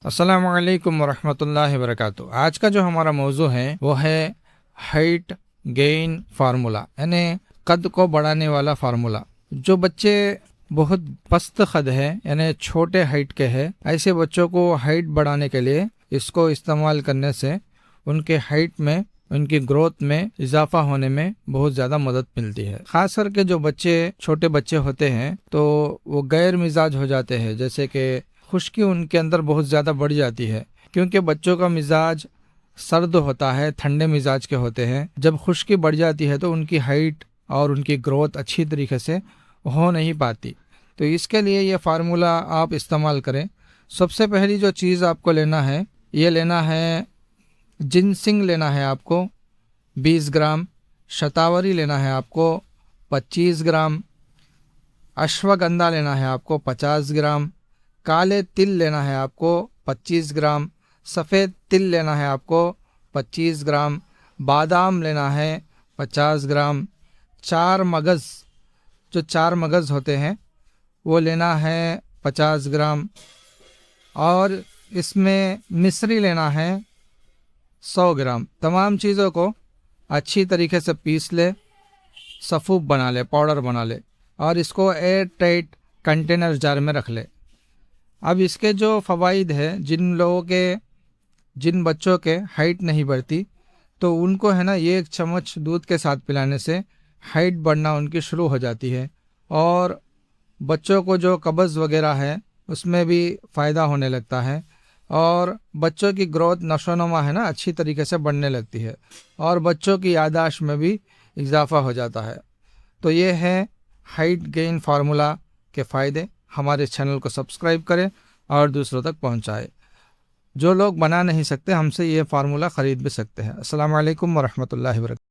السلام علیکم ورحمۃ اللہ وبرکاتہ۔ آج کا جو ہمارا موضوع ہے وہ ہے ہائٹ گین فارمولا، یعنی قد کو بڑھانے والا فارمولا۔ جو بچے بہت پست قد ہے یعنی چھوٹے ہائٹ کے ہیں، ایسے بچوں کو ہائٹ بڑھانے کے لیے اس کو استعمال کرنے سے ان کے ہائٹ میں، ان کی گروتھ میں اضافہ ہونے میں بہت زیادہ مدد ملتی ہے۔ خاص کر کے جو بچے چھوٹے بچے ہوتے ہیں تو وہ غیر مزاج ہو جاتے ہیں، جیسے کہ خشکی ان کے اندر بہت زیادہ بڑھ جاتی ہے، کیونکہ بچوں کا مزاج سرد ہوتا ہے، ٹھنڈے مزاج کے ہوتے ہیں۔ جب خشکی بڑھ جاتی ہے تو ان کی ہائٹ اور ان کی گروتھ اچھی طریقے سے ہو نہیں پاتی۔ تو اس کے لیے یہ فارمولا آپ استعمال کریں۔ سب سے پہلی جو چیز آپ کو لینا ہے، یہ لینا ہے جنسنگ لینا ہے آپ کو 20 گرام، شتاوری لینا ہے آپ کو 25 گرام، اشوگندھا لینا ہے آپ کو 50 گرام، کالے تل لینا ہے آپ کو 25 گرام، سفید تل لینا ہے آپ کو 25 گرام، بادام لینا ہے 50 گرام، 4 مغز، جو 4 مغز ہوتے ہیں وہ لینا ہے 50 گرام، اور اس میں مصری لینا ہے 100 گرام۔ تمام چیزوں کو اچھی طریقے سے پیس لے، صفوف بنا لے، پاؤڈر بنا لے، اور اس کو ایئر ٹائٹ کنٹینر جار میں رکھ لے۔ اب اس کے جو فوائد ہے، جن بچوں کے ہائٹ نہیں بڑھتی تو ان کو ہے نا، یہ 1 چمچ دودھ کے ساتھ پلانے سے ہائٹ بڑھنا ان کی شروع ہو جاتی ہے، اور بچوں کو جو قبض وغیرہ ہے اس میں بھی فائدہ ہونے لگتا ہے، اور بچوں کی گروتھ، نشو و نما ہے نا، اچھی طریقے سے بڑھنے لگتی ہے، اور بچوں کی یادداشت میں بھی اضافہ ہو جاتا ہے۔ تو یہ ہے ہائٹ گین فارمولا کے فائدے۔ ہمارے چینل کو سبسکرائب کریں اور دوسروں تک پہنچائیں۔ جو لوگ بنا نہیں سکتے، ہم سے یہ فارمولا خرید بھی سکتے ہیں۔ السلام علیکم ورحمۃ اللہ وبرکاتہ۔